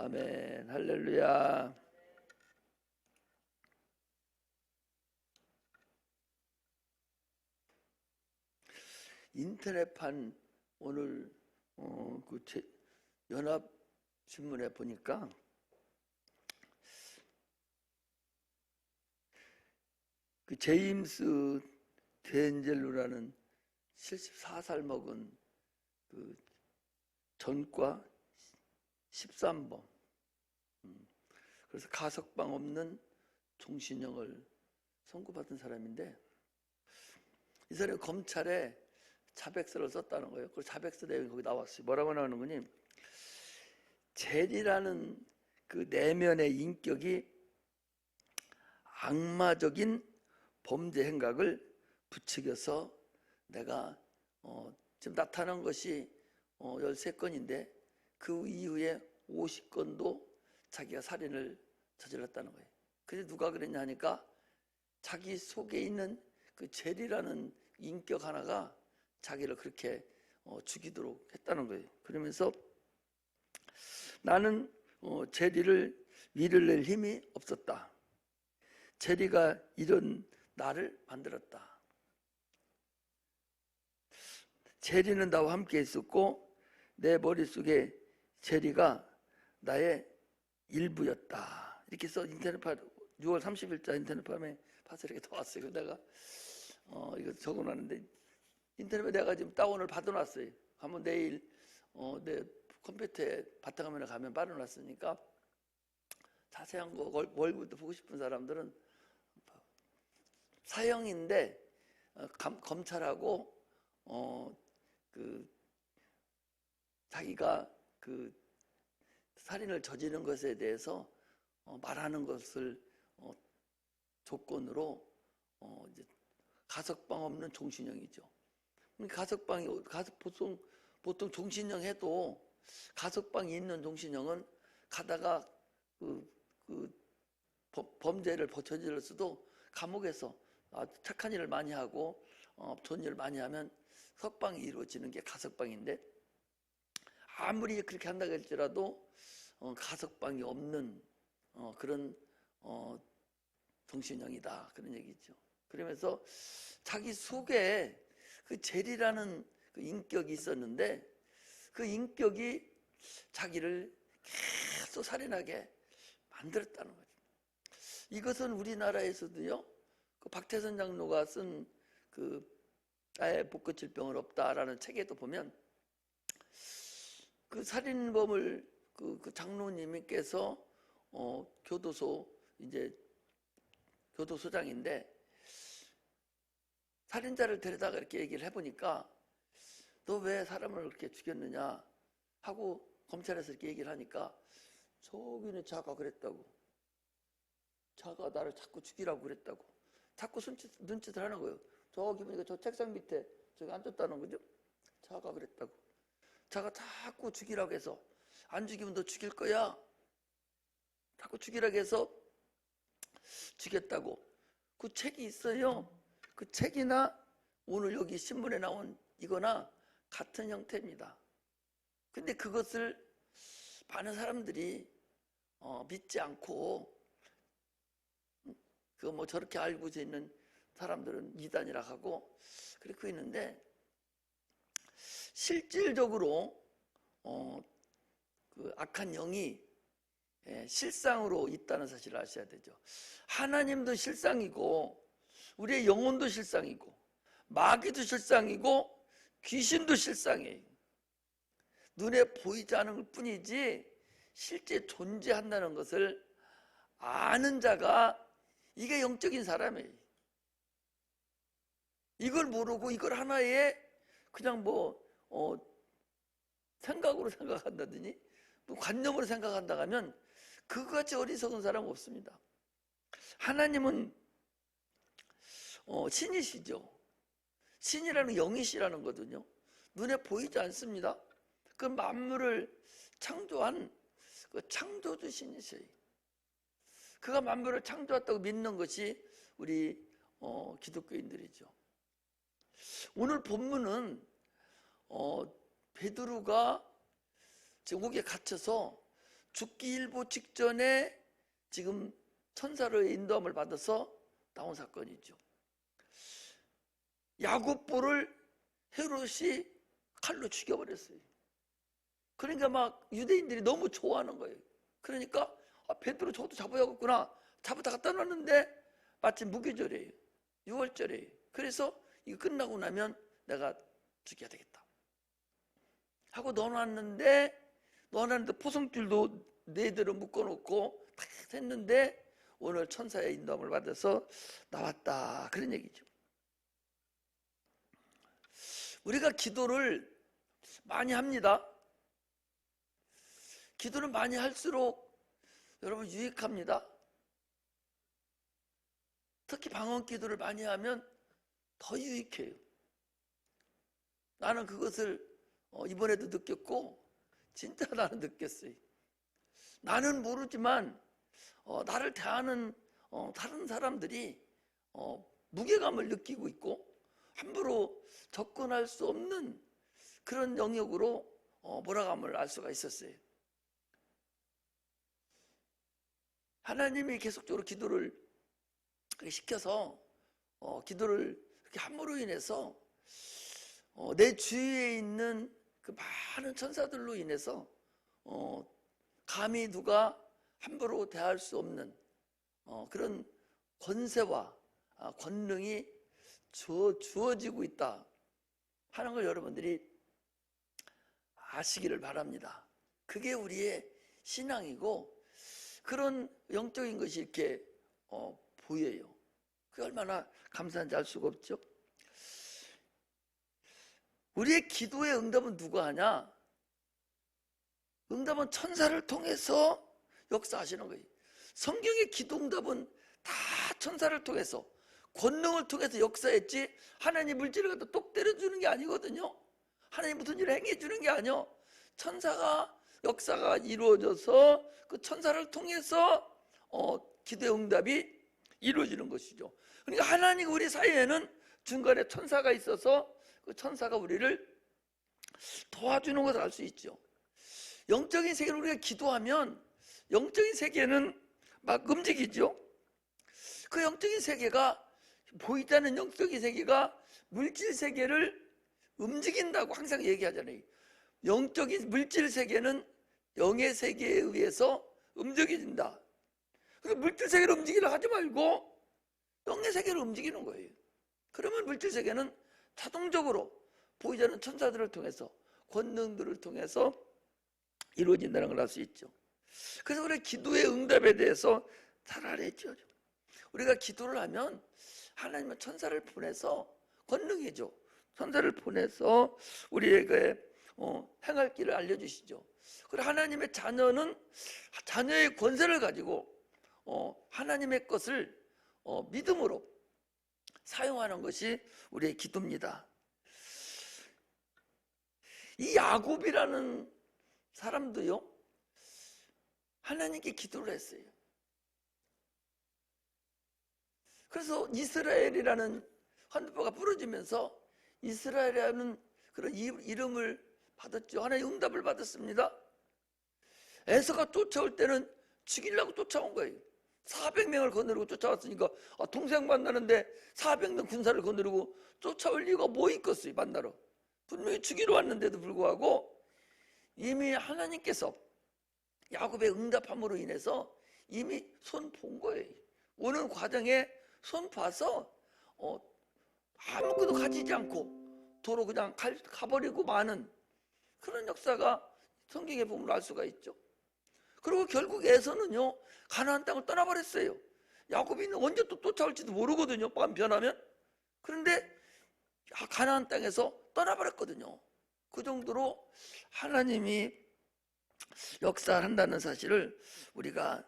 아멘. 할렐루야. 인터넷판 오늘 연합신문에 보니까 그 제임스 데인젤루라는 74살 먹은 그 전과 13범, 그래서 가석방 없는 종신형을 선고받은 사람인데, 이 사람이 검찰에 자백서를 썼다는 거예요. 그 자백서 내용이 거기 나왔어요. 뭐라고 나오는 거니? 젤이라는 그 내면의 인격이 악마적인 범죄 행각을 부추겨서 내가 지금 나타난 것이 13건인데 그 이후에 50건도 자기가 살인을 저질렀다는 거예요. 그래서 누가 그랬냐 하니까 자기 속에 있는 그 젤이라는 인격 하나가 자기를 그렇게 죽이도록 했다는 거예요. 그러면서 나는 제리를 위를 낼 힘이 없었다. 제리가 이런 나를 만들었다. 제리는 나와 함께 있었고 내 머릿속에 제리가 나의 일부였다. 이렇게 써 인터넷판 6월 30일자 인터넷판에 봐서 이렇게 나왔어요. 내가 이거 적어놨는데 인터넷에 내가 지금 다운을 받아놨어요. 한번 내일 내 컴퓨터에 바탕화면에 가면 빨아놨으니까 자세한 거 월급도 보고 싶은 사람들은 사형인데 검찰하고 자기가 그 살인을 저지른 것에 대해서 말하는 것을 조건으로 이제 가석방 없는 종신형이죠. 보통 종신형 해도 가석방이 있는 종신형은 가다가 범죄를 저질렀어도 감옥에서 착한 일을 많이 하고 좋은 일을 많이 하면 석방이 이루어지는 게 가석방인데, 아무리 그렇게 한다고 할지라도 가석방이 없는 그런 종신형이다, 그런 얘기죠. 그러면서 자기 속에 그 젤이라는 그 인격이 있었는데 그 인격이 자기를 계속 살인하게 만들었다는 거죠. 이것은 우리나라에서도요, 그 박태선 장로가 쓴 그 아예 복고칠 병은 없다라는 책에도 보면 그 살인범을 그 장로님께서 교도소장인데 살인자를 데려다가 이렇게 얘기를 해보니까 너 왜 사람을 그렇게 죽였느냐 하고 검찰에서 이렇게 얘기를 하니까 저기는 자가 그랬다고, 자가 나를 자꾸 죽이라고 그랬다고 자꾸 눈짓을 하는 거예요. 저기 보니까 저 책상 밑에 저기 앉았다는 거죠. 자가 그랬다고, 자가 자꾸 죽이라고 해서 안 죽이면 너 죽일 거야, 자꾸 죽이라고 해서 죽였다고. 그 책이 있어요. 그 책이나 오늘 여기 신문에 나온 이거나 같은 형태입니다. 근데 그것을 많은 사람들이 믿지 않고 그거 뭐 저렇게 알고 있는 사람들은 이단이라 하고 그렇게 있는데, 실질적으로 그 악한 영이 실상으로 있다는 사실을 아셔야 되죠. 하나님도 실상이고 우리의 영혼도 실상이고 마귀도 실상이고 귀신도 실상이에요. 눈에 보이지 않을 뿐이지 실제 존재한다는 것을 아는 자가 이게 영적인 사람이에요. 이걸 모르고 이걸 하나의 그냥 생각으로 생각한다더니 또 관념으로 생각한다 하면 그같이 어리석은 사람 없습니다. 하나님은 신이시죠. 신이라는 영이시라는 거거든요. 눈에 보이지 않습니다. 그 만물을 창조한 그 창조주 신이세요. 그가 만물을 창조했다고 믿는 것이 우리 기독교인들이죠. 오늘 본문은 베드로가 지옥에 갇혀서 죽기 일보 직전에 지금 천사의 인도함을 받아서 나온 사건이죠. 야곱보를 헤롯이 칼로 죽여버렸어요. 그러니까 막 유대인들이 너무 좋아하는 거예요. 그러니까 베드로 저것도 잡아야겠구나. 잡아다 갖다 놨는데 마침 무교절이에요. 6월절이에요. 그래서 이거 끝나고 나면 내가 죽여야 되겠다 하고 넣어놨는데 포성줄도 4대로 묶어놓고 다 했는데 오늘 천사의 인도함을 받아서 나왔다, 그런 얘기죠. 우리가 기도를 많이 합니다. 기도를 많이 할수록 여러분 유익합니다. 특히 방언 기도를 많이 하면 더 유익해요. 나는 그것을 이번에도 느꼈고 진짜 나는 느꼈어요. 나는 모르지만 나를 대하는 다른 사람들이 무게감을 느끼고 있고 함부로 접근할 수 없는 그런 영역으로 몰아감을 알 수가 있었어요. 하나님이 계속적으로 기도를 시켜서 기도를 그렇게 함으로 인해서 내 주위에 있는 그 많은 천사들로 인해서 감히 누가 함부로 대할 수 없는 그런 권세와 권능이 주어지고 있다 하는 걸 여러분들이 아시기를 바랍니다. 그게 우리의 신앙이고 그런 영적인 것이 이렇게 보여요. 그게 얼마나 감사한지 알 수가 없죠. 우리의 기도의 응답은 누가 하냐? 응답은 천사를 통해서 역사하시는 거예요. 성경의 기도 응답은 다 천사를 통해서 권능을 통해서 역사했지 하나님 물질을 갖다 똑 때려주는 게 아니거든요. 하나님 무슨 일을 행해주는 게 아니요. 천사가 역사가 이루어져서 그 천사를 통해서 기도의 응답이 이루어지는 것이죠. 그러니까 하나님 우리 사이에는 중간에 천사가 있어서 그 천사가 우리를 도와주는 것을 알 수 있죠. 영적인 세계를 우리가 기도하면 영적인 세계는 막 움직이죠. 그 영적인 세계가 보이지 않는 영적인 세계가 물질 세계를 움직인다고 항상 얘기하잖아요. 영적인 물질 세계는 영의 세계에 의해서 움직여진다. 그래서 물질 세계를 움직이려 하지 말고 영의 세계를 움직이는 거예요. 그러면 물질 세계는 자동적으로 보이지 않는 천사들을 통해서 권능들을 통해서 이루어진다는 걸 알 수 있죠. 그래서 우리가 기도의 응답에 대해서 잘 알았죠. 우리가 기도를 하면 하나님은 천사를 보내서 권능이죠. 천사를 보내서 우리에게 행할 길을 알려주시죠. 그리고 하나님의 자녀는 자녀의 권세를 가지고 하나님의 것을 믿음으로 사용하는 것이 우리의 기도입니다. 이 야곱이라는 사람도요, 하나님께 기도를 했어요. 그래서 이스라엘이라는 헌법가 부러지면서 이스라엘이라는 그런 이름을 받았죠. 하나의 응답을 받았습니다. 에서가 쫓아올 때는 죽이려고 쫓아온 거예요. 400명을 거느리고 쫓아왔으니까 동생 만나는데 400명 군사를 거느리고 쫓아올 이유가 뭐 있겠어요. 만나러 분명히 죽이러 왔는데도 불구하고 이미 하나님께서 야곱의 응답함으로 인해서 이미 손 본 거예요. 오는 과정에 손 봐서 아무것도 가지지 않고 도로 그냥 가버리고 마는 그런 역사가 성경에 보면 알 수가 있죠. 그리고 결국 에서는요 가나안 땅을 떠나버렸어요. 야곱이 언제 또 쫓아올지도 모르거든요. 마음 변하면. 그런데 가나안 땅에서 떠나버렸거든요. 그 정도로 하나님이 역사를 한다는 사실을 우리가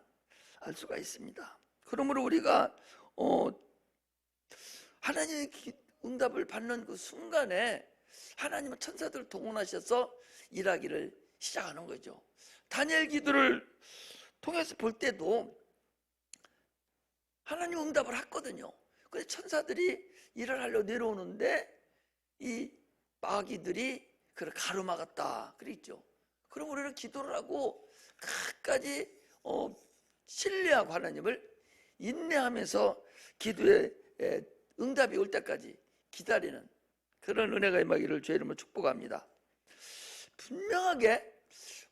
알 수가 있습니다. 그러므로 우리가 하나님의 응답을 받는 그 순간에 하나님은 천사들을 동원하셔서 일하기를 시작하는 거죠. 다니엘 기도를 통해서 볼 때도 하나님 응답을 했거든요. 그래서 천사들이 일을 하려 내려오는데 이 마귀들이 그를 가로막았다 그랬죠. 그럼 우리는 기도를 하고 끝까지 신뢰하고 하나님을 인내하면서 기도의 응답이 올 때까지 기다리는 그런 은혜가 임하기를 주의 이름으로 축복합니다. 분명하게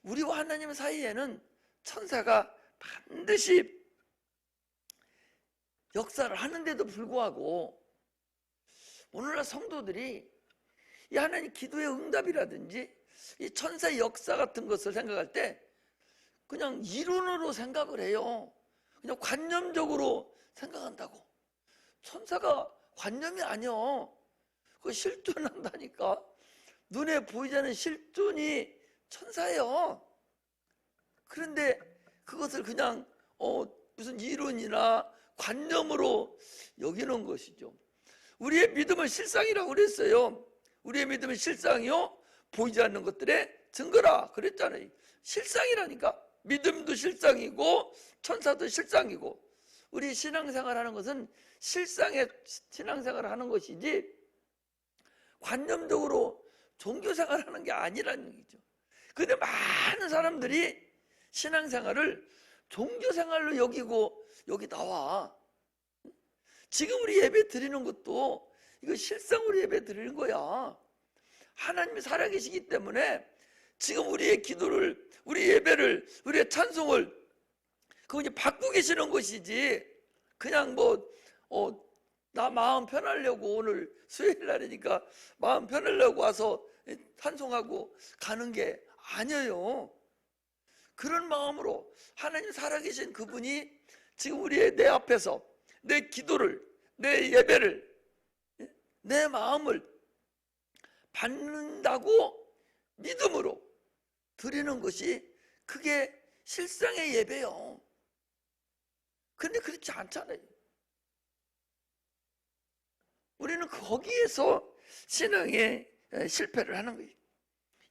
우리와 하나님 사이에는 천사가 반드시 역사를 하는데도 불구하고 오늘날 성도들이 이 하나님 기도의 응답이라든지 이 천사의 역사 같은 것을 생각할 때 그냥 이론으로 생각을 해요. 그냥 관념적으로 생각한다고. 천사가 관념이 아니요. 그 실존한다니까. 눈에 보이지 않는 실존이 천사예요. 그런데 그것을 그냥 무슨 이론이나 관념으로 여기는 것이죠. 우리의 믿음은 실상이라고 그랬어요. 우리의 믿음은 실상이요 보이지 않는 것들의 증거라 그랬잖아요. 실상이라니까. 믿음도 실상이고 천사도 실상이고 우리 신앙생활하는 것은 실상의 신앙생활을 하는 것이지 관념적으로 종교생활하는 게 아니라는 얘기죠. 그런데 많은 사람들이 신앙생활을 종교생활로 여기고 여기 나와. 지금 우리 예배 드리는 것도 이거 실상으로 예배 드리는 거야. 하나님이 살아계시기 때문에 지금 우리의 기도를, 우리 예배를, 우리의 찬송을 그분이 받고 계시는 것이지 그냥 나 마음 편하려고 오늘 수요일 날이니까 마음 편하려고 와서 찬송하고 가는 게 아니에요. 그런 마음으로 하나님 살아계신 그분이 지금 우리의 내 앞에서 내 기도를, 내 예배를, 내 마음을 받는다고 믿음으로 드리는 것이 그게 실상의 예배요. 근데 그렇지 않잖아요. 우리는 거기에서 신앙에 실패를 하는 거예요.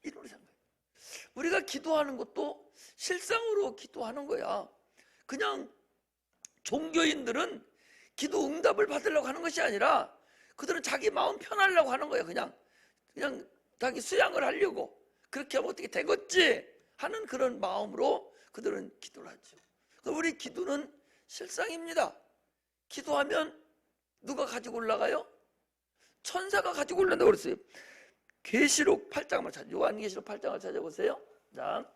이런 생각. 우리가 기도하는 것도 실상으로 기도하는 거야. 그냥 종교인들은 기도 응답을 받으려고 하는 것이 아니라 그들은 자기 마음 편하려고 하는 거야. 그냥 자기 수양을 하려고. 그렇게 하면 어떻게 되겠지 하는 그런 마음으로 그들은 기도를 하죠. 우리 기도는 실상입니다. 기도하면 누가 가지고 올라가요? 천사가 가지고 올라간다고 그랬어요. 계시록 8장만 찾아, 요한계시록 8장을 찾아보세요. 자,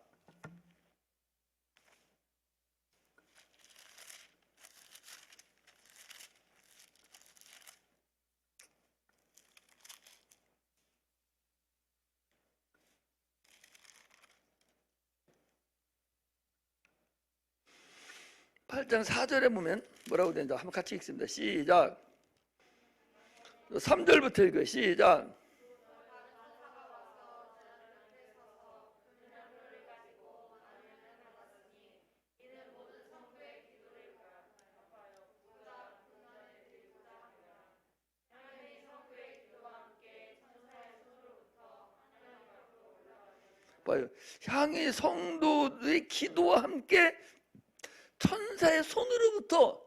팔장 4절에 보면 뭐라고 되는지 한번 같이 읽습니다. 시작. 3절부터 읽어요. 시작. 봐요. 향이 성도의 기도와 함께 천사의 손으로부터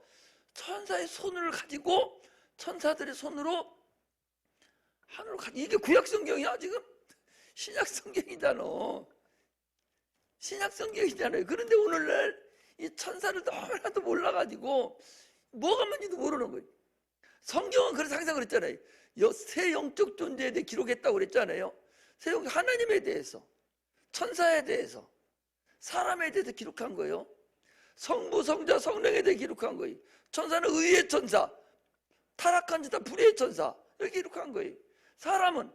천사의 손을 가지고 천사들의 손으로 하늘로 가. 이게 구약 성경이야 지금? 신약 성경이잖아. 신약 성경이잖아요. 그런데 오늘날 이 천사를 너무나도 몰라가지고 뭐가 뭔지도 모르는 거예요. 성경은 그래서 항상 그랬잖아요. 새 영적 존재에 대해 기록했다고 그랬잖아요. 새 영, 하나님에 대해서, 천사에 대해서, 사람에 대해서 기록한 거예요. 성부, 성자, 성령에 대해 기록한 거예요. 천사는 의의 천사, 타락한 자다 불의의 천사 이렇게 기록한 거예요. 사람은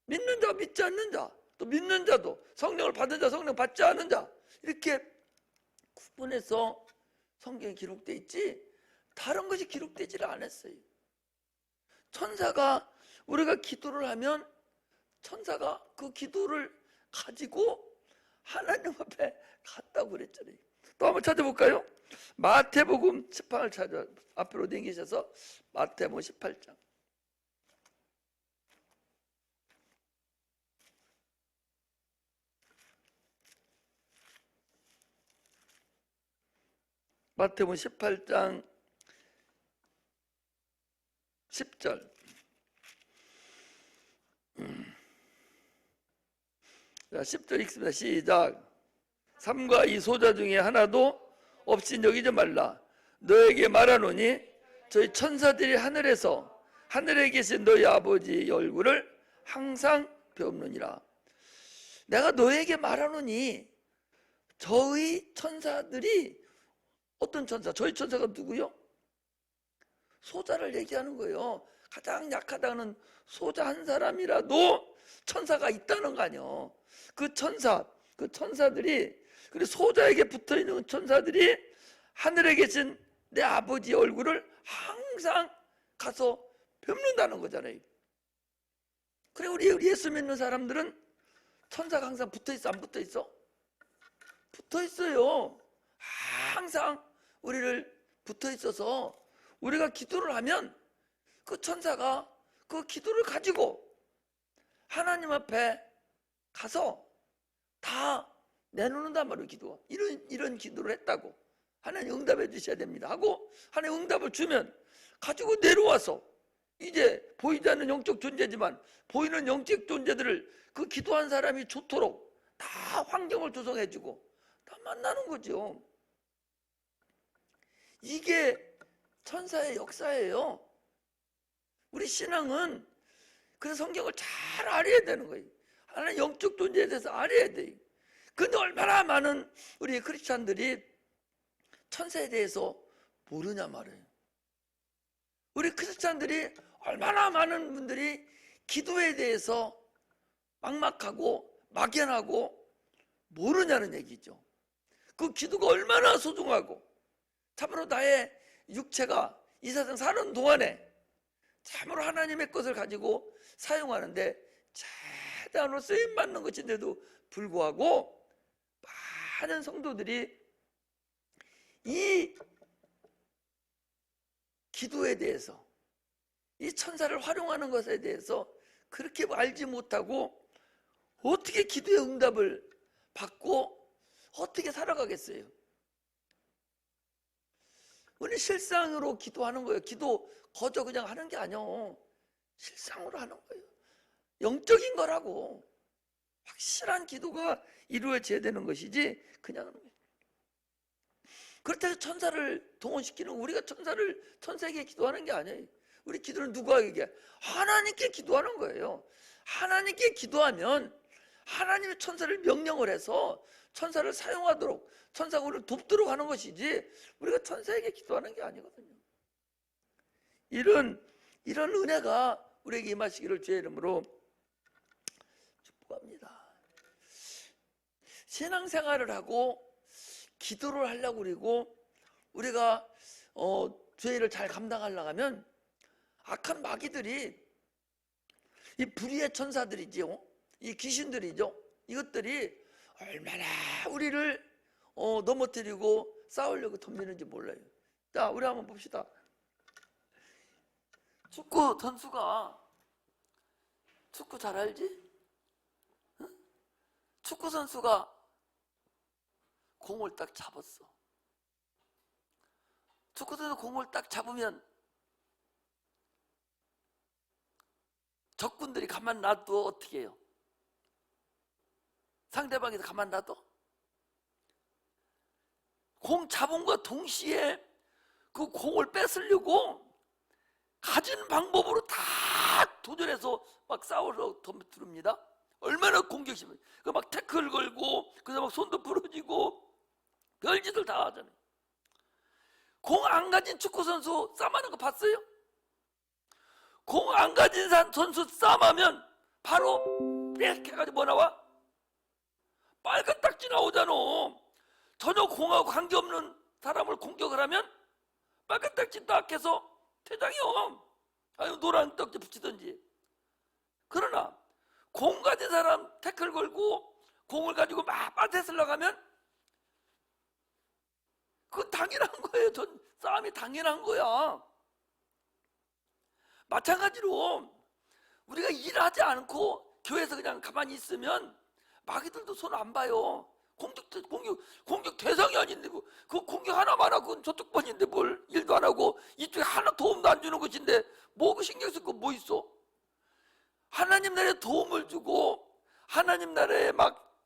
믿는 자, 믿지 않는 자, 또 믿는 자도 성령을 받은 자, 성령 받지 않는 자 이렇게 구분해서 성경에 기록되어 있지 다른 것이 기록되지를 않았어요. 천사가 우리가 기도를 하면 천사가 그 기도를 가지고 하나님 앞에 갔다고 그랬잖아요. 또 한번 찾아볼까요? 마태복음 18을 찾아 앞으로 당기셔서 마태복음 18장. 마태복음 18장 10절. 자, 10절 읽습니다. 시작. 삼가 이 소자 중에 하나도 없인 여기지 말라. 너에게 말하노니 저희 천사들이 하늘에 계신 너희 아버지의 얼굴을 항상 배우느니라. 내가 너에게 말하노니 저희 천사들이, 어떤 천사? 저희 천사가 누구요? 소자를 얘기하는 거예요. 가장 약하다는 소자 한 사람이라도 천사가 있다는 거 아니에요. 그 천사들이, 그리고 소자에게 붙어있는 천사들이 하늘에 계신 내 아버지의 얼굴을 항상 가서 뵙는다는 거잖아요. 그래, 우리 예수 믿는 사람들은 천사가 항상 붙어있어, 안 붙어있어? 붙어있어요. 항상 우리를 붙어있어서 우리가 기도를 하면 그 천사가 그 기도를 가지고 하나님 앞에 가서 다 내놓는단 말이에요. 기도가 이런 기도를 했다고 하나님 응답해 주셔야 됩니다 하고 하나님 응답을 주면 가지고 내려와서 이제 보이지 않는 영적 존재지만 보이는 영적 존재들을 그 기도한 사람이 좋도록 다 환경을 조성해 주고 다 만나는 거죠. 이게 천사의 역사예요. 우리 신앙은 그래서 성경을 잘 알아야 되는 거예요. 하나님 영적 존재에 대해서 알아야 돼요. 근데 얼마나 많은 우리 크리스찬들이 천사에 대해서 모르냐 말이에요. 우리 크리스찬들이 얼마나 많은 분들이 기도에 대해서 막막하고 막연하고 모르냐는 얘기죠. 그 기도가 얼마나 소중하고 참으로 나의 육체가 이 세상 사는 동안에 참으로 하나님의 것을 가지고 사용하는데 최대한으로 쓰임받는 것인데도 불구하고 많은 성도들이 이 기도에 대해서 이 천사를 활용하는 것에 대해서 그렇게 알지 못하고 어떻게 기도의 응답을 받고 어떻게 살아가겠어요? 우리 실상으로 기도하는 거예요. 기도 거저 그냥 하는 게 아니에요. 실상으로 하는 거예요. 영적인 거라고. 확실한 기도가 이루어져야 되는 것이지 그냥 하는 거예요. 그렇다고 천사를 동원시키는, 우리가 천사에게 기도하는 게 아니에요. 우리 기도는 누구에게? 하나님께 기도하는 거예요. 하나님께 기도하면 하나님의 천사를 명령을 해서 천사를 사용하도록, 천사가 우리를 돕도록 하는 것이지 우리가 천사에게 기도하는 게 아니거든요. 이런 은혜가 우리에게 임하시기를 주의 이름으로 축복합니다. 신앙생활을 하고 기도를 하려고 그러고 우리가 죄를 잘 감당하려고 하면 악한 마귀들이, 이 불의의 천사들이죠, 이 귀신들이죠, 이것들이 얼마나 우리를 넘어뜨리고 싸우려고 덤비는지 몰라요. 자, 우리 한번 봅시다. 축구 선수가, 축구 잘 알지? 응? 축구 선수가 공을 딱 잡았어. 축구 선수 공을 딱 잡으면 적군들이 가만 놔둬 어떻게 해요? 상대방이 가만 놔둬? 공 잡음과 동시에 그 공을 뺏으려고 가진 방법으로 다 도전해서 막 싸우러 들어옵니다. 얼마나 공격심이, 그 막 태클 걸고, 그래서 막 손도 부러지고 별짓을 다 하잖아요. 공 안 가진 축구 선수 싸움하는 거 봤어요? 공 안 가진 선수 싸움하면 바로 이렇게 해가지고 뭐 나와? 빨간 딱지 나오잖아. 전혀 공하고 관계없는 사람을 공격을 하면 빨간 딱지 딱 해서 퇴장이요. 아니면 노란 딱지 붙이든지. 그러나 공 가진 사람 태클 걸고 공을 가지고 막 빠져쓰려고 하면 그건 당연한 거예요. 싸움이 당연한 거야. 마찬가지로 우리가 일하지 않고 교회에서 그냥 가만히 있으면 마귀들도 손 안 봐요. 공격 대상이 아닌데 그 공격 하나만 하고 그건 저쪽 번인데 뭘 일도 안 하고 이쪽에 하나 도움도 안 주는 것인데 뭐 그 신경 쓸 거 뭐 있어? 하나님 나라에 도움을 주고 하나님 나라에 막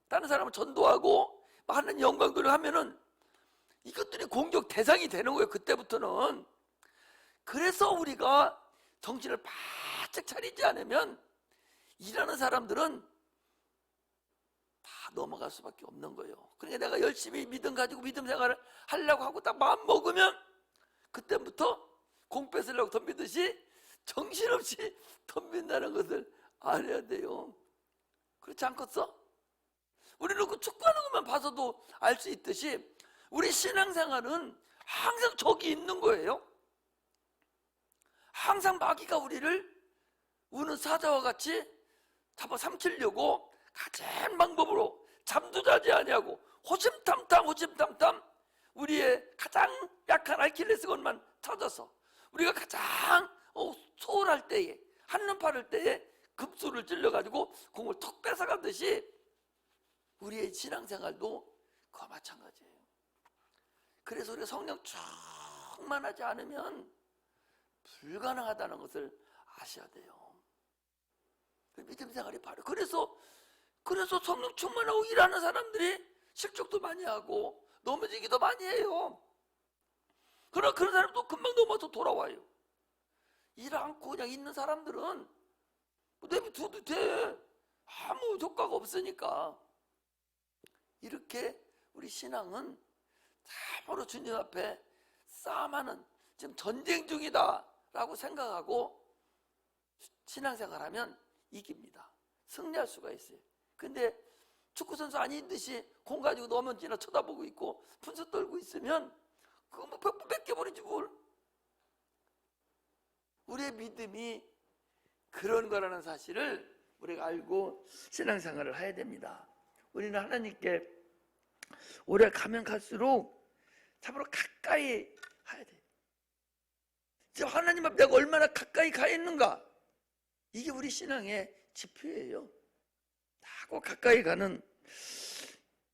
다른 사람을 전도하고 하는 영광들을 하면은 이것들이 공격 대상이 되는 거예요. 그때부터는. 그래서 우리가 정신을 바짝 차리지 않으면 일하는 사람들은 다 넘어갈 수밖에 없는 거예요. 그러니까 내가 열심히 믿음 가지고 믿음 생활을 하려고 하고 딱 마음 먹으면 그때부터 공 뺏으려고 덤비듯이 정신없이 덤빈다는 것을 알아야 돼요. 그렇지 않겠어? 우리는 그 축구하는 것만 봐서도 알 수 있듯이 우리 신앙생활은 항상 적이 있는 거예요. 항상 마귀가 우리를 우는 사자와 같이 잡아삼키려고 가진 방법으로 잠도 자지 아니하고 호심탐탐 우리의 가장 약한 아킬레스건만 찾아서 우리가 가장 소홀할 때에 한눈 파를 때에 급소를 찔러가지고 공을 턱 뺏어가듯이 우리의 신앙생활도 그와 마찬가지예요. 그래서 우리가 성령 충만하지 않으면 불가능하다는 것을 아셔야 돼요. 믿음 생활이 바로 그래서 성령 충만하고 일하는 사람들이 실족도 많이 하고 넘어지기도 많이 해요. 그러나 그런 사람도 금방 넘어서 돌아와요. 일 않고 그냥 있는 사람들은 내비둬도 돼. 아무 효과가 없으니까. 이렇게 우리 신앙은 참으로 주님 앞에 싸움하는 지금 전쟁 중이다 라고 생각하고 신앙생활하면 이깁니다. 승리할 수가 있어요. 근데 축구선수 아닌 듯이 공 가지고 넘어지나 쳐다보고 있고 분수 떨고 있으면 그거 뭐 뺏겨버리지 뭘. 우리의 믿음이 그런 거라는 사실을 우리가 알고 신앙생활을 해야 됩니다. 우리는 하나님께 오래 가면 갈수록 참으로 가까이 가야 돼요. 지금 하나님 앞에 내가 얼마나 가까이 가 있는가, 이게 우리 신앙의 지표예요. 하고 가까이 가는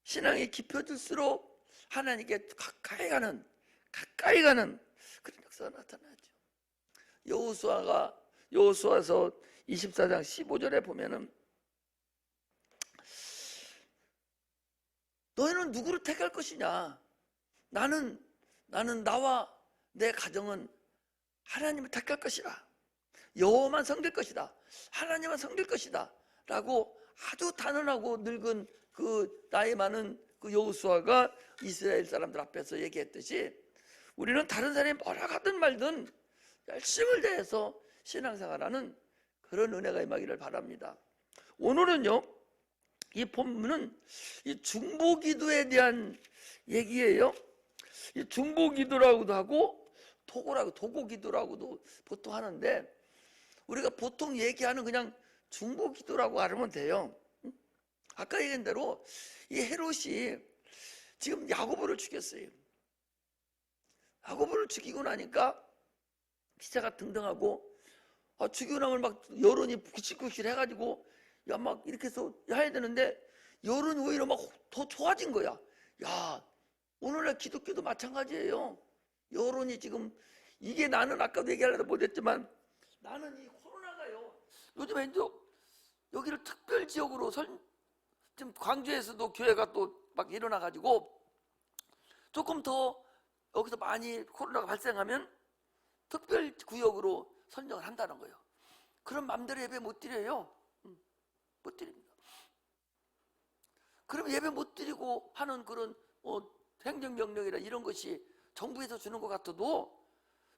신앙이 깊어질수록 하나님께 가까이 가는 그런 역사가 나타나죠. 여호수아서 24장 15절에 보면은 너희는 누구를 택할 것이냐? 나는 나와 내 가정은 하나님을 택할 것이다. 여호와만 섬길 것이다. 하나님만 섬길 것이다. 라고 아주 단언하고 늙은 그 나이 많은 그 여호수아가 이스라엘 사람들 앞에서 얘기했듯이 우리는 다른 사람이 뭐라 하든 말든 열심을 다해서 신앙생활하는 그런 은혜가 임하기를 바랍니다. 오늘은요, 이 본문은 이 중보기도에 대한 얘기예요. 이 중보기도라고도 하고 도고기도라고도 보통 하는데 우리가 보통 얘기하는 그냥 중보기도라고 하면 돼요. 아까 얘기한 대로 이 헤롯이 지금 야고보를 죽였어요. 야고보를 죽이고 나니까 기자가 등등하고 죽이고 나면 막 여론이 구실구실 해가지고 야 막 이렇게 해서 해야 되는데 여론이 오히려 막 더 좋아진 거야. 야, 오늘날 기독교도 마찬가지예요. 여론이 지금 이게 나는 아까도 얘기하려다 못했지만 나는 이 코로나가요. 요즘에 이제 여기를 특별 지역으로 지금 광주에서도 교회가 또 막 일어나가지고 조금 더 여기서 많이 코로나가 발생하면 특별 구역으로 선정을 한다는 거예요. 그럼 맘대로 예배 못 드려요. 못 드립니다. 그럼 예배 못 드리고 하는 그런 행정명령이나 이런 것이 정부에서 주는 것 같아도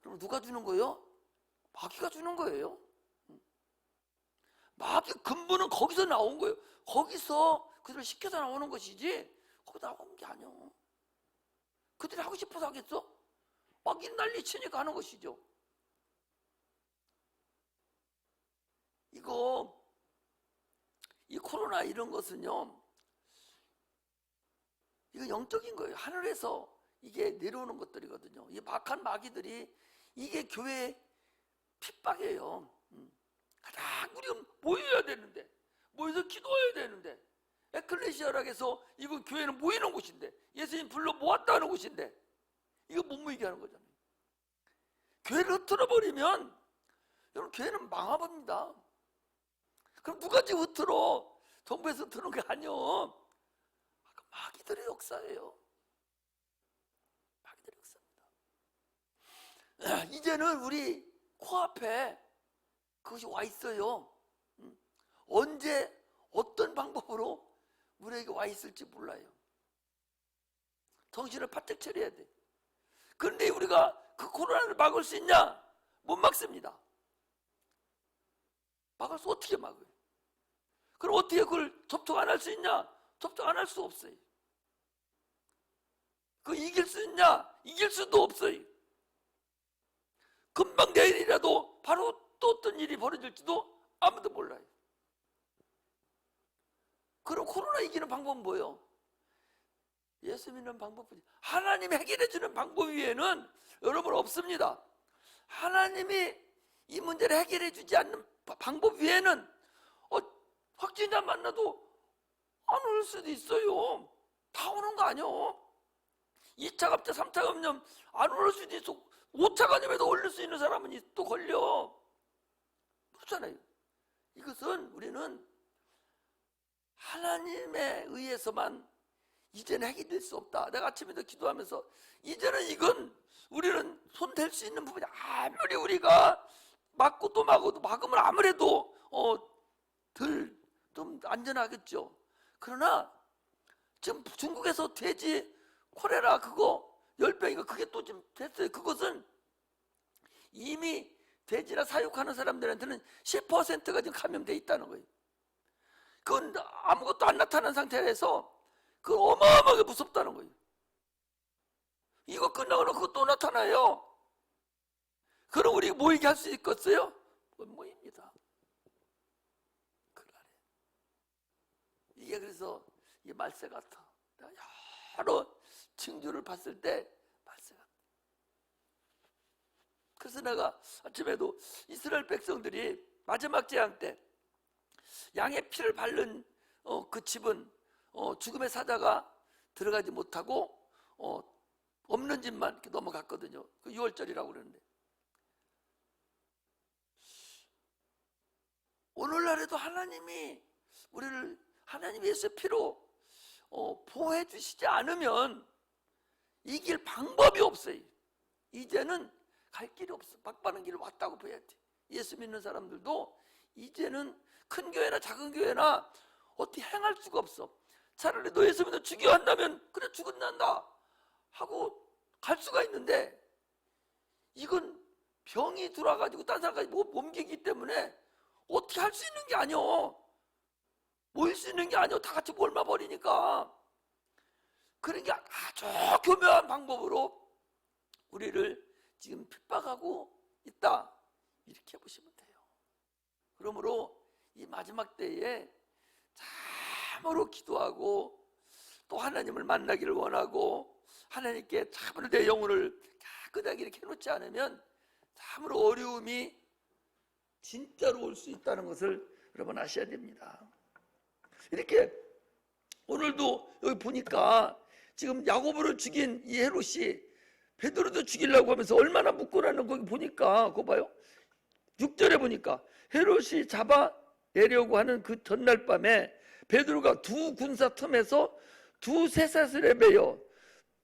그럼 누가 주는 거예요? 마귀가 주는 거예요. 마귀 근본은 거기서 나온 거예요. 거기서 그들을 시켜서 나오는 것이지 거기 나온 게 아니에요. 그들이 하고 싶어서 하겠어? 마귀 난리 치니까 하는 것이죠. 이 코로나 이런 것은요, 이거 영적인 거예요. 하늘에서 이게 내려오는 것들이거든요. 이 막한 마귀들이 이게 교회의 핍박이에요. 가장 우리가 모여야 되는데, 모여서 기도해야 되는데, 에클레시아라고 해서 이거 교회는 모이는 곳인데, 예수님 불러 모았다는 곳인데 이거 못 모이게 하는 거잖아요. 교회를 흐트러버리면 여러분 교회는 망합니다. 그럼 누가 지금 흐트러? 정부에서 흐트러는 게 아니요. 마귀들의 역사예요. 마귀들의 역사입니다. 이제는 우리 코앞에 그것이 와 있어요. 언제 어떤 방법으로 우리에게 와 있을지 몰라요. 정신을 바짝 차려야 돼. 그런데 우리가 그 코로나를 막을 수 있냐? 못 막습니다. 막을 수 어떻게 막아요? 그럼 어떻게 그걸 접촉 안 할 수 있냐? 접촉 안 할 수 없어요. 그거 이길 수 있냐? 이길 수도 없어요. 금방 내일이라도 바로 또 어떤 일이 벌어질지도 아무도 몰라요. 그럼 코로나 이기는 방법은 뭐예요? 예수 믿는 방법뿐이. 하나님이 해결해 주는 방법 외에는 여러분 없습니다. 하나님이 이 문제를 해결해 주지 않는 방법 외에는 확진자 만나도 안 올 수도 있어요. 다 오는 거 아니요. 2차 감염, 3차 감염 안 올 수도 있어. 5차 감염에도 올릴 수 있는 사람은 또 걸려. 그렇잖아요. 이것은 우리는 하나님에 의해서만 이제는 해결될 수 없다. 내가 아침에도 기도하면서 이제는 이건 우리는 손댈 수 있는 부분이 아무리 우리가 막고 또 막으면 아무래도 덜 좀 안전하겠죠. 그러나 지금 중국에서 돼지 콜레라 그거 열병이가 그게 또 지금 됐어요. 그것은 이미 돼지나 사육하는 사람들한테는 10%가 지금 감염돼 있다는 거예요. 그건 아무것도 안 나타난 상태에서 그 어마어마하게 무섭다는 거예요. 이거 끝나고는 그거 또 나타나요. 그럼 우리 모이게 할 수 있겠어요? 모입니다. 그날에. 이게 그래서 이게 말세 같아. 여러 징조를 봤을 때 말세 같아. 그래서 내가 아침에도 이스라엘 백성들이 마지막 재앙 때 양의 피를 바른 그 집은 죽음의 사자가 들어가지 못하고 없는 집만 이렇게 넘어갔거든요. 그 6월절이라고 그러는데 오늘날에도 하나님이 우리를 하나님 예수의 피로 보호해 주시지 않으면 이길 방법이 없어요. 이제는 갈 길이 없어. 막바른 길을 왔다고 봐야 돼. 예수 믿는 사람들도 이제는 큰 교회나 작은 교회나 어떻게 행할 수가 없어. 차라리 너 예수 믿는 죽여 한다면 그래 죽은단다 하고 갈 수가 있는데 이건 병이 들어와가지고 딴 사람까지 옮기기 때문에 어떻게 할 수 있는 게 아니오. 모일 수 있는 게 아니오. 다 같이 몰마 버리니까. 그러니까 아주 교묘한 방법으로 우리를 지금 핍박하고 있다. 이렇게 보시면 돼요. 그러므로 이 마지막 때에 참으로 기도하고 또 하나님을 만나기를 원하고 하나님께 참으로 내 영혼을 깨끗하게 이렇게 해놓지 않으면 참으로 어려움이 진짜로 올 수 있다는 것을 여러분 아셔야 됩니다. 이렇게 오늘도 여기 보니까 지금 야고보를 죽인 이 헤롯이 베드로도 죽이려고 하면서 얼마나 묶어놨는 거기 보니까 그거 봐요. 6절에 보니까 헤롯이 잡아내려고 하는 그 전날 밤에 베드로가 두 군사 틈에서 두 쇠사슬에 매여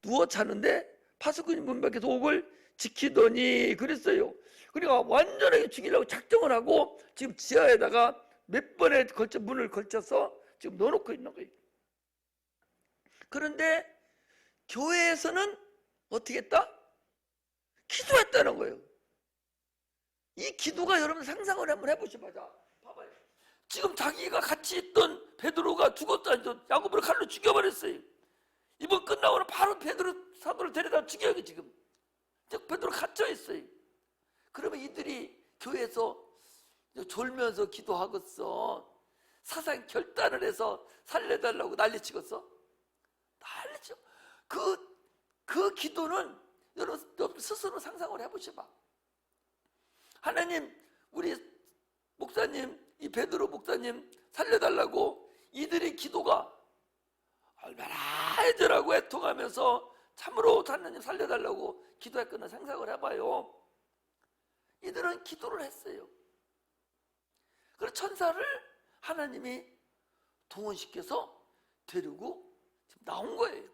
누워 자는데 파수꾼이 문 밖에서 옥을 지키더니 그랬어요. 그러니까 완전하게 죽이려고 작정을 하고 지금 지하에다가 몇 번에 걸쳐 문을 걸쳐서 지금 넣어놓고 있는 거예요. 그런데 교회에서는 어떻게 했다? 기도했다는 거예요. 이 기도가 여러분 상상을 한번 해보시자. 봐봐요. 지금 자기가 같이 있던 베드로가 죽었다. 야고보를 칼로 죽여버렸어요. 이번 끝나고는 바로 베드로 사도를 데려다 죽여요. 지금 베드로 갇혀 있어요. 그러면 이들이 교회에서 졸면서 기도하겠어? 사상 결단을 해서 살려달라고 난리치겠어? 난리쳐. 그 기도는 여러분 스스로 상상을 해보셔봐. 하나님, 우리 목사님, 이 베드로 목사님 살려달라고 이들의 기도가 얼마나 애절하고 애통하면서 참으로 하나님 살려달라고 기도했거나 생각을 해봐요. 이들은 기도를 했어요. 그래서 천사를 하나님이 동원시켜서 데리고 나온 거예요.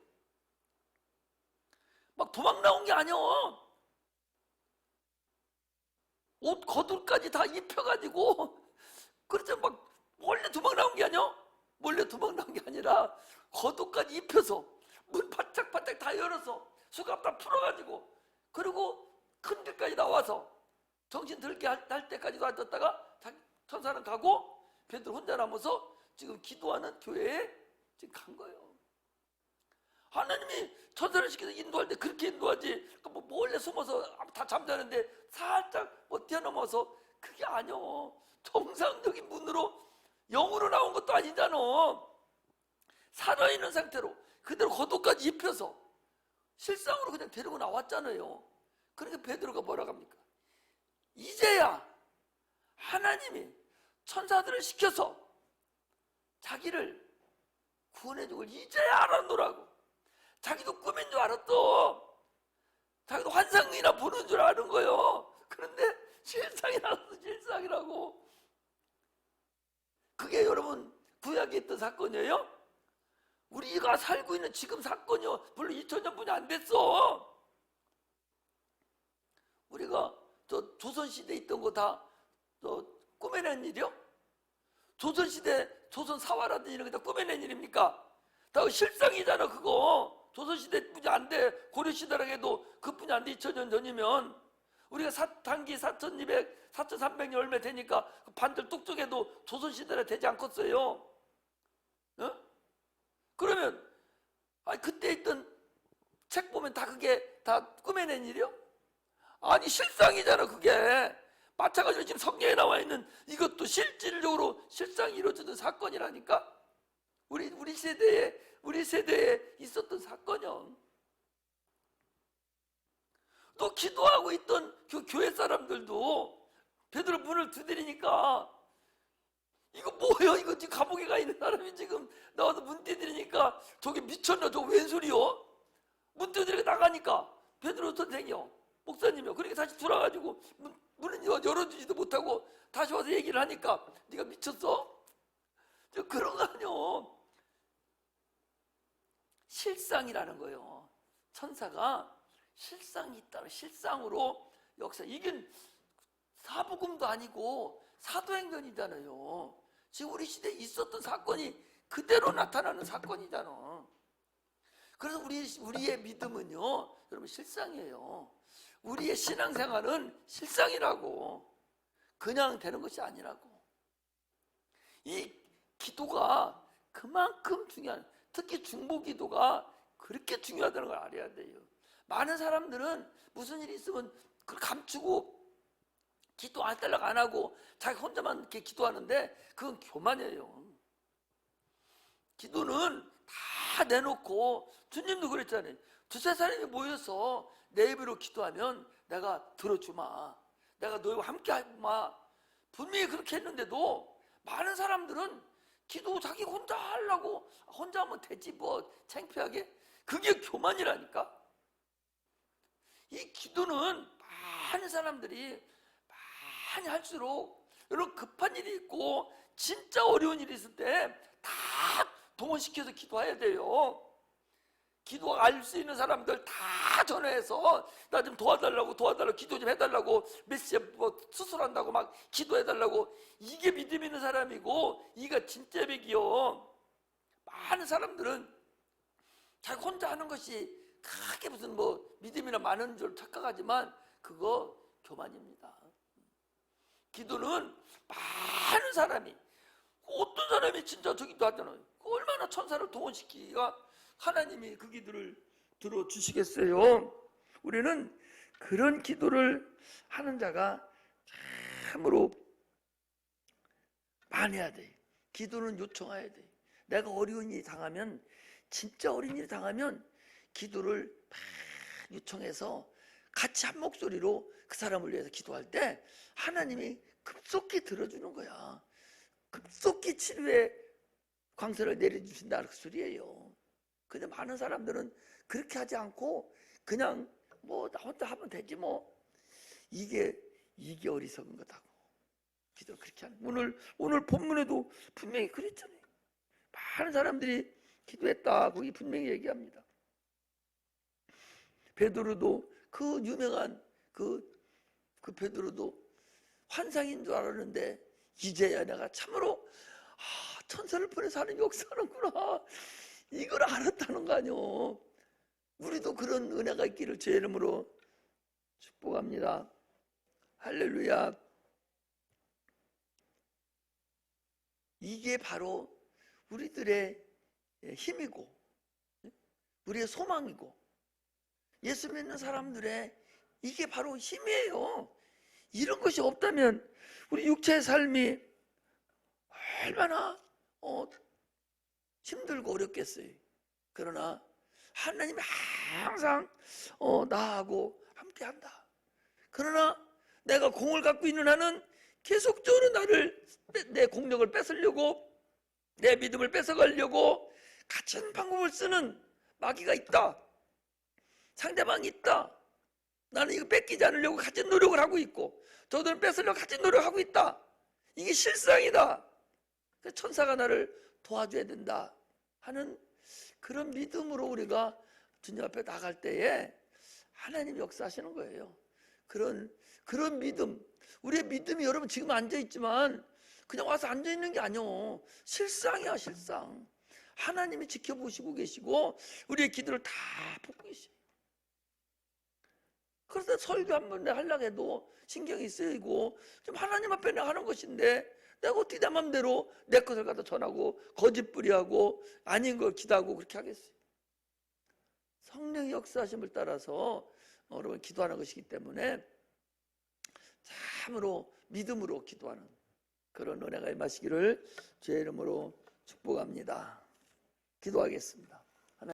막 도망 나온 게 아니야. 옷 겉옷까지 다 입혀가지고, 그렇죠. 막 몰래 도망 나온 게 아니야. 몰래 도망 나온 게 아니라 겉옷까지 입혀서 문 바짝바짝 다 열어서 수갑 다 풀어가지고, 그리고 큰 길까지 나와서 정신 들게 할 때까지 놔뒀다가 천사는 가고 베드로 혼자 남아서 지금 기도하는 교회에 지금 간 거예요. 하나님이 천사를 시켜서 인도할 때 그렇게 인도하지, 뭐 몰래 숨어서 다 잠자는데 살짝 뛰어넘어서, 그게 아니요. 정상적인 문으로 영으로 나온 것도 아니잖아. 살아있는 상태로 그대로 겉옷까지 입혀서 실상으로 그냥 데리고 나왔잖아요. 그러니까 베드로가 뭐라고 합니까? 이제야 하나님이 천사들을 시켜서 자기를 구원해준 걸 이제야 알았노라고. 자기도 꿈인 줄 알았어. 자기도 환상이나 보는 줄 아는 거예요. 그런데 실상이라고, 실상이라고. 그게 여러분 구약에 있던 사건이에요. 우리가 살고 있는 지금 사건이요. 물론 2000년뿐이 안 됐어. 우리가 저 조선시대에 있던 거 다 꾸며낸 일이요? 조선시대 조선 사화라든지 이런 거 다 꾸며낸 일입니까? 다 실상이잖아. 그거 조선시대뿐이 안 돼. 고려시대라고 해도 그뿐이 안 돼. 2000년 전이면 우리가 단기 4200, 4300년 얼마 되니까 그 반절 뚝뚝해도 조선시대라 되지 않겠어요? 어? 그러면 그때 있던 책 보면 다 그게 다 꾸며낸 일이요? 아니 실상이잖아. 그게 마찬가지로 지금 성경에 나와 있는 이것도 실질적으로 실상이 이루어지는 사건이라니까. 우리 세대에 있었던 사건이요. 또 기도하고 있던 교회 사람들도 베드로 문을 두드리니까, 이거 뭐예요? 이거 지금 감옥에 가 있는 사람이 지금 나와서 문 두드리니까 저게 미쳤나? 저거 웬 소리요? 문 두드리고 나가니까 베드로 선생이요, 목사님이요. 그러니까 다시 돌아가지고 문은 열어주지도 못하고 다시 와서 얘기를 하니까, 네가 미쳤어? 저 그런 거 아니요. 실상이라는 거예요. 천사가 실상이 있다. 실상으로 역사. 이게 사복음도 아니고 사도행전이잖아요. 지금 우리 시대에 있었던 사건이 그대로 나타나는 사건이잖아. 그래서 우리의 믿음은요, 여러분 실상이에요. 우리의 신앙생활은 실상이라고. 그냥 되는 것이 아니라고. 이 기도가 그만큼 중요한, 특히 중보 기도가 그렇게 중요하다는 걸 알아야 돼요. 많은 사람들은 무슨 일이 있으면 그걸 감추고 기도 안 달라고 안 하고 자기 혼자만 이렇게 기도하는데, 그건 교만이에요. 기도는 다 내놓고, 주님도 그랬잖아요. 두세 사람이 모여서 내 입으로 기도하면 내가 들어주마. 내가 너희와 함께 하마. 분명히 그렇게 했는데도 많은 사람들은 기도 자기 혼자 하려고, 혼자 하면 되지 뭐 창피하게. 그게 교만이라니까. 이 기도는 많은 사람들이 많이 할수록, 여러분 급한 일이 있고 진짜 어려운 일이 있을 때 다 동원시켜서 기도해야 돼요. 기도 알 수 있는 사람들 다 전화해서 나 좀 도와달라고 기도 좀 해달라고, 몇 시에 뭐 수술한다고 막 기도해달라고. 이게 믿음 있는 사람이고, 이가 진짜 백이요. 많은 사람들은 자기 혼자 하는 것이 크게 무슨 뭐 믿음이나 많은 줄 착각하지만 그거 교만입니다. 기도는 많은 사람이, 어떤 사람이 진짜 저기도 하잖아요. 얼마나 천사를 동원시키기가 하나님이 그 기도를 들어주시겠어요? 우리는 그런 기도를 하는 자가 참으로 많아야 돼. 기도는 요청해야 돼. 내가 어려운 일이 당하면, 진짜 어려운 일이 당하면 기도를 막 요청해서 같이 한 목소리로 그 사람을 위해서 기도할 때 하나님이 급속히 들어주는 거야. 급속히 치료의 광선을 내려주신다, 그 소리예요. 근데 많은 사람들은 그렇게 하지 않고 그냥 뭐 나 혼자 하면 되지 뭐. 이게 어리석은 거다고. 기도를 그렇게 하는. 오늘 본문에도 분명히 그랬잖아요. 많은 사람들이 기도했다. 거기 분명히 얘기합니다. 베드로도 그 유명한 그 베드로도 환상인 줄 알았는데 이제야 내가 참으로 천사를 보내서 하는 역사하는구나 이걸 알았다는 거 아니요. 우리도 그런 은혜가 있기를 제 이름으로 축복합니다. 할렐루야. 이게 바로 우리들의 힘이고 우리의 소망이고 예수 믿는 사람들의 이게 바로 힘이에요. 이런 것이 없다면 우리 육체의 삶이 얼마나 힘들고 어렵겠어요. 그러나 하나님이 항상 나하고 함께한다. 그러나 내가 공을 갖고 있는 한은 계속적으로 내 공력을 뺏으려고 내 믿음을 뺏어가려고 같은 방법을 쓰는 마귀가 있다. 상대방이 있다. 나는 이거 뺏기지 않으려고 같은 노력을 하고 있고 저들은 뺏으려고 같은 노력을 하고 있다. 이게 실상이다. 천사가 나를 도와줘야 된다 하는 그런 믿음으로 우리가 주님 앞에 나갈 때에 하나님이 역사하시는 거예요. 그런 믿음. 우리의 믿음이 여러분 지금 앉아있지만 그냥 와서 앉아있는 게 아니오. 실상이야, 실상. 하나님이 지켜보시고 계시고 우리의 기도를 다 보고 계셔요. 그래서 설교 한 번 하려고 해도 신경이 쓰이고 좀 하나님 앞에 내가 하는 것인데 내가 어떻게 내 맘대로 내 것을 갖다 전하고 거짓부리하고 아닌 걸 기도하고 그렇게 하겠어요. 성령의 역사하심을 따라서 여러분 기도하는 것이기 때문에 참으로 믿음으로 기도하는 그런 은혜가 임하시기를 주의 이름으로 축복합니다. 기도하겠습니다.